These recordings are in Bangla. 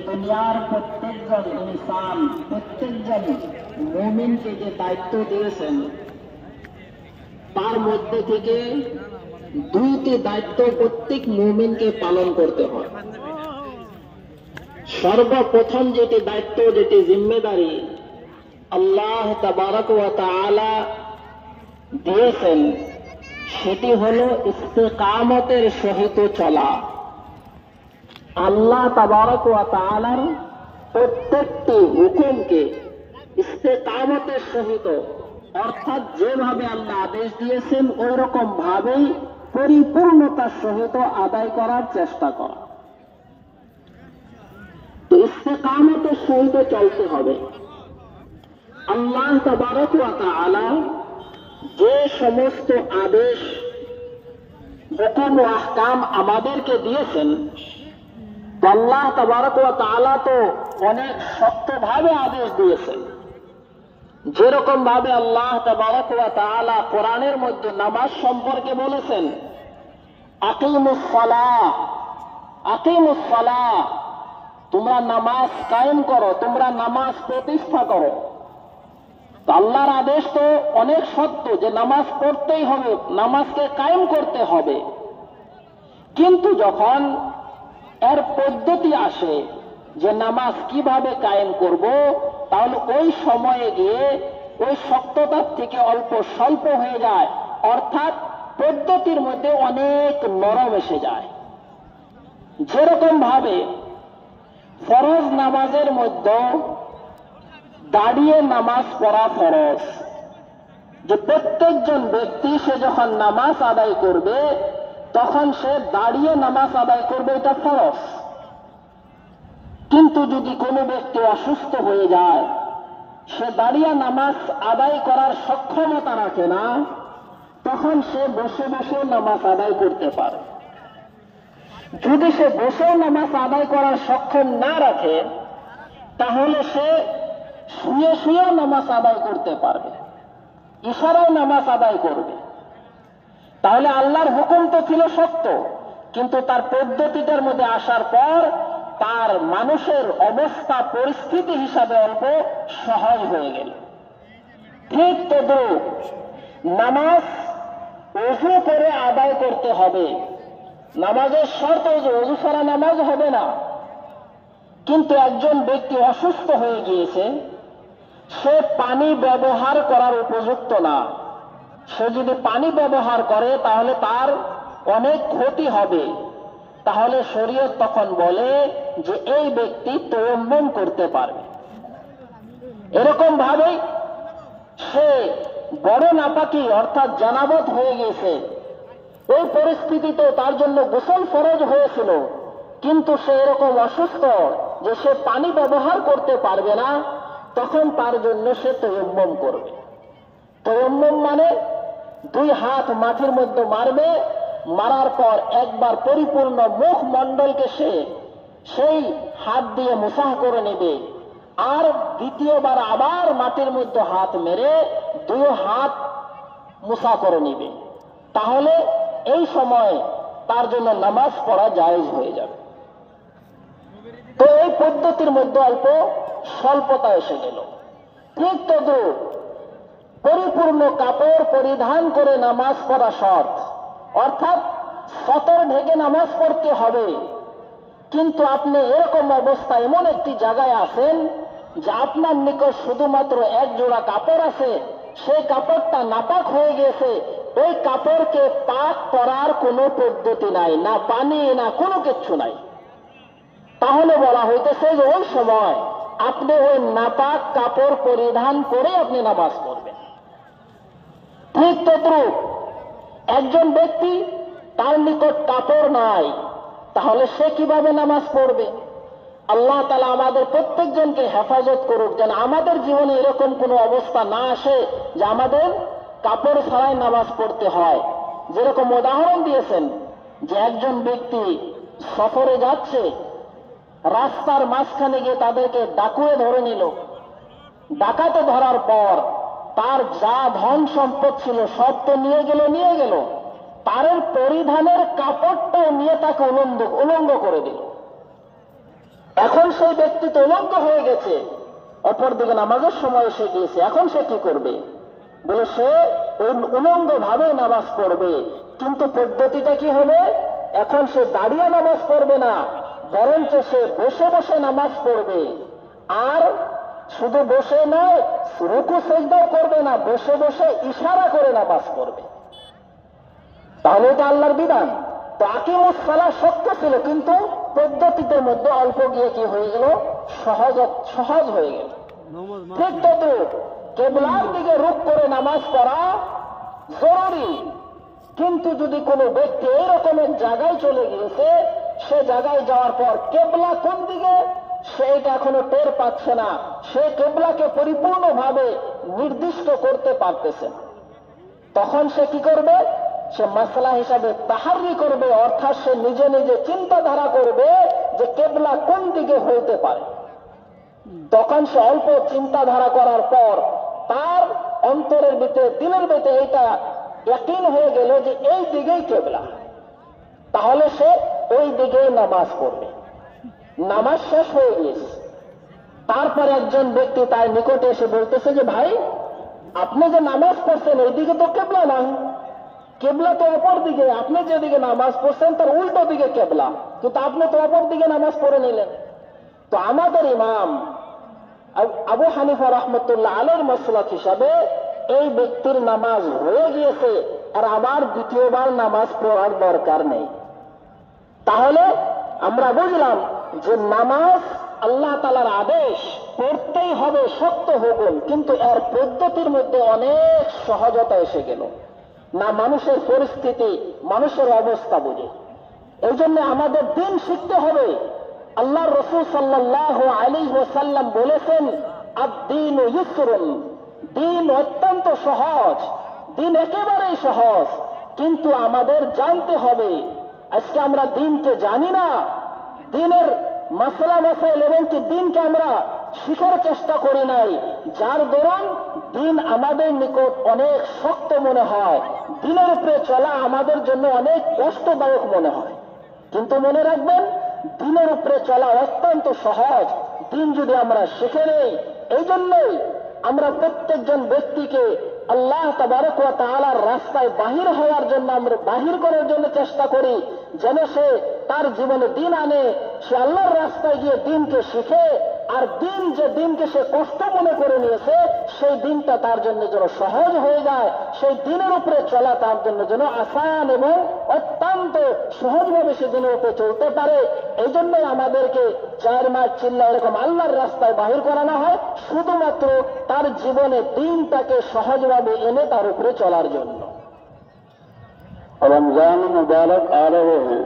দুনিয়ার প্রত্যেকজন ইনসান, প্রত্যেকজন মুমিনকে যে দায়িত্ব দিয়েছেন, তার মধ্যে থেকে দুইটি দায়িত্ব প্রত্যেক মুমিনকে পালন করতে হয়। সর্বপ্রথম যেটি দায়িত্ব, যেটি জিম্মেদারি আল্লাহ তাবারক ওয়া তাআলা দিয়েছেন, সেটি হলো ইস্তেকামতের সহিত চলা। আল্লাহ তাবারক ওয়া তাআলার প্রত্যেকটি হুকুমকে ইস্তেকামতের সহিত, অর্থাৎ যেভাবে আল্লাহ আদেশ দিয়েছেন ওই রকম ভাবেই পরিপূর্ণতার সহিত আদায় করার চেষ্টা করা। তো ইস্তেকামতের সহিত চলতে হবে। আল্লাহ তাবারক ওয়া তাআলা যে সমস্ত আদেশ, হুকুম ও আহকাম আমাদেরকে দিয়েছেন, আল্লাহ তাবারক ওয়া তাআলা তো অনেক শক্তভাবে আদেশ দিয়েছেন। যেরকম ভাবে আল্লাহ তাবারক ওয়া তাআলা কোরআনের মধ্যে নামাজ সম্পর্কে বলেছেন, আকিমুস সালাহ, আকিমুস সালাহ, তোমরা নামাজ কায়েম করো, তোমরা নামাজ প্রতিষ্ঠা করো। আল্লাহর আদেশ তো অনেক সত্য যে নামাজ পড়তেই হবে, নামাজকে কায়েম করতে হবে। কিন্তু যখন এর পদ্ধতি আসে যে নামাজ কিভাবে কায়েম করব, তাহলে ওই সময়ে গিয়ে ওই শক্ততার থেকে অল্প স্বল্প হয়ে যায়, অর্থাৎ পদ্ধতির মধ্যে অনেক নরম এসে যায়। যেরকম ভাবে ফরজ নামাজের মধ্যে দাঁড়িয়ে নামাজ পড়া ফরজ, যে প্রত্যেকজন ব্যক্তি সে যখন নামাজ আদায় করবে তখন সে দাঁড়িয়ে নামাজ আদায় করবে, এটা ফরজ। কিন্তু যদি কোনো ব্যক্তি অসুস্থ হয়ে যায়, সে দাঁড়িয়ে নামাজ আদায় করার সক্ষমতা রাখে না, তখন সে বসে বসে নামাজ আদায় করতে পারে। যদি সে বসেও নামাজ আদায় করার সক্ষম না রাখে, তাহলে সে শুয়ে শুয়েও নামাজ আদায় করতে পারবে, ইশারায় নামাজ আদায় করবে। তাহলে আল্লাহর হুকুম তো ছিল সত্য, কিন্তু তার পদ্ধতিটার মধ্যে আসার পর তার মানুষের অবস্থা পরিস্থিতি হিসাবে অল্প সহজ হয়ে গেল। ঠিক তদ্রূপ নামাজ ওযু করে আদায় করতে হবে। নামাজের শর্ত ওযু, ওযু ছাড়া নামাজ হবে না। কিন্তু একজন ব্যক্তি অসুস্থ হয়ে গিয়েছে, সে পানি ব্যবহার করার উপযুক্ত না। সে যদি পানি ব্যবহার করে তাহলে তার অনেক ক্ষতি হবে। তাহলে শরীয়ত তখন বলে যে এই ব্যক্তি তায়াম্মুম করতে পারবে। এরকম ভাবে সে বড় নাপাকি অর্থাৎ জানাবত হয়ে গেছে, ওই পরিস্থিতিতে তার জন্য গোসল ফরজ হয়েছিল, কিন্তু সে এরকম অসুস্থ যে সে পানি ব্যবহার করতে পারবে না, তখন তার জন্য সে তায়াম্মুম করবে। তায়াম্মুম মানে দুই হাত মাটির মধ্যে মারবে, মারার পর একবার পরিপূর্ণ মুখ মণ্ডলকে সে সেই হাত দিয়ে মুসাহ করে নেবে, আর দ্বিতীয়বার আবার মাটির মধ্যে হাত মেরে দুই হাত মুসাহ করে নেবে। তাহলে এই সময় তার জন্য নামাজ পড়া জায়েজ হয়ে যাবে। তো এই পদ্ধতির মধ্যে অল্প স্বল্পতা এসে গেল। ঠিক তদ্রূপ পরিপূর্ণ কাপড় পরিধান করে নামাজ পড়া শর্ত, অর্থাৎ সতর ঢেকে নামাজ পড়তে হবে। কিন্তু আপনি এরকম অবস্থা এমন একটি জায়গায় আছেন যে আপনার নিকট শুধুমাত্র এক জোড়া কাপড় আছে, সেই কাপড়টা নাপাক হয়ে গেছে, ওই কাপড়কে পাক করার কোনো পদ্ধতি নাই, না পানি না কোনো কিছু নাই। তাহলে বলা হইতেছে যে ওই সময় আপনি ওই নাপাক কাপড় পরিধান করে আপনি নামাজ পড়বেন। ঠিক তদ্রূপ একজন ব্যক্তি তার নিকট কাপড় নাই, তাহলে সে কিভাবে নামাজ পড়বে? আল্লাহ তাআলা আমাদের প্রত্যেকজনকে হেফাজত করুক, যেন আমাদের জীবনে এরকম কোনো অবস্থা না আসে যে আমাদের কাপড় ছাড়াই নামাজ পড়তে হয়। যেরকম উদাহরণ দিয়েছেন যে একজন ব্যক্তি সফরে যাচ্ছে, রাস্তার মাঝখানে গিয়ে তাদেরকে ডাকুয়ে ধরে নিল। ডাকাতে ধরার পর তার যা ধন সম্পদ ছিল সব তো নিয়ে গেল, তার পরিধানের কাপড়টাও নিয়ে তাকে উলঙ্গ করে দিল। এখন সেই ব্যক্তি তো উলঙ্গ হয়ে গেছে, অপরদিকে নামাজের সময় এসে গিয়েছে, এখন সে কি করবে? বলে সে ওই উলঙ্গ ভাবে নামাজ পড়বে, কিন্তু পদ্ধতিটা কি হবে? এখন সে দাঁড়িয়ে নামাজ পড়বে না, বরঞ্চ সে বসে বসে নামাজ পড়বে। আর শুধু বসে নয়, রুকু সেজদাও করবে না, বসে বসে ইশারা করে নামাজ পড়বে। তাহলে এটা আল্লাহর বিধান। তো আকিমুস সালাহ শক্ত ছিল, কিন্তু পদ্ধতিতে মধ্যে অল্প গিয়ে কি হয়ে গেল? সহজ হয়ে গেল। ঠিক তদ্রুপ কিবলার দিকে রুখ করে নামাজ পড়া জরুরি, কিন্তু যদি কোনো ব্যক্তি এই রকমের জায়গায় চলে গিয়েছে, সে জায়গায় যাওয়ার পর কেবলা কোন দিকে সে এটা এখনো টের পাচ্ছে না, সে কেবলাকে পরিপূর্ণভাবে নির্দিষ্ট করতে পারতেছে না, তখন সে কি করবে? সে মাসলা হিসাবে তাহারি করবে, অর্থাৎ সে নিজে নিজে চিন্তাধারা করবে যে কেবলা কোন দিকে হইতে পারে। তখন সে অল্প চিন্তাধারা করার পর তার অন্তরের ভিতরে, দিলের ভিতরে এটা ইয়াকিন হয়ে গেল যে এই দিকেই কেবলা, তাহলে সে ওই দিকেই নামাজ পড়বে। নামাজ শেষ হয়ে গিয়েছে, তারপরে একজন ব্যক্তি তার নিকটে এসে বলতেছে যে ভাই, আপনি যে নামাজ পড়ছেন এইদিকে তো কেবলা না, কেবলা তো অপর দিকে, আপনি যেদিকে নামাজ পড়ছেন তার উল্টো দিকে কেবলা, কিন্তু আপনি তো অপর দিকে নামাজ পড়ে নিলেন। তো আমাদের ইমাম আবু হানিফা রাহমাতুল্লাহ আলাইহির মাসলাক হিসাবে এই ব্যক্তির নামাজ হয়ে গিয়েছে, আর আবার দ্বিতীয়বার নামাজ পড়ার দরকার নেই। তাহলে আমরা বুঝলাম যে নামাজ আল্লাহ তাআলার আদেশ, পড়তেই হবে শক্ত হুকুম, কিন্তু এর পদ্ধতির মধ্যে অনেক সহজতা এসে গেল না, মানুষের পরিস্থিতি, মানুষের অবস্থা বুঝে। এই জন্য আমাদের দিন শিখতে হবে। আল্লাহ রাসূল সাল্লাল্লাহু আলাইহি ওয়াসাল্লাম বলেছেন, আদ-দীন ইউসরুন, দিন অত্যন্ত সহজ, দিন একেবারেই সহজ, কিন্তু আমাদের জানতে হবে। আজকে আমরা দিনকে জানি না, দিনের মাসলা মাসাইল এবং কি দিনকে আমরা শিখার চেষ্টা করি নাই, যার দরুন দিন আমাদের নিকট অনেক শক্ত মনে হয়, দিনের উপরে চলা আমাদের জন্য অনেক কষ্টদায়ক মনে হয়। কিন্তু মনে রাখবেন, দিনের উপরে চলা অত্যন্ত সহজ, দিন যদি আমরা শিখে নেই। এই জন্যই আমরা প্রত্যেকজন ব্যক্তিকে আল্লাহ তাবারক ওয়া তাআলার রাস্তায় বাহির হওয়ার জন্য, আমরা বাহির করার জন্য চেষ্টা করি, যেন সে তার জীবনে দিন আনে, সে আল্লাহর রাস্তায় গিয়ে দিনকে শিখে, আর দিন যে দিনকে সে কষ্ট মনে করে নিয়েছে, সেই দিনটা তার জন্য যেন সহজ হয়ে যায়, সেই দিনের উপরে চলা তার জন্য যেন আসান এবং অত্যন্ত সহজভাবে সে দিনের উপরে চলতে পারে। এই জন্যই আমাদেরকে 4 মাস চিল্লা এরকম আল্লাহর রাস্তায় বাহির করানো হয়, শুধুমাত্র তার জীবনে দিনটাকে সহজভাবে এনে তার উপরে চলার জন্য। रमजान मुबारक आ रहे हैं,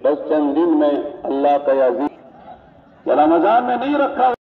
बस चंद दिन में अल्लाह का अज़ीम रमजान में नहीं रखा।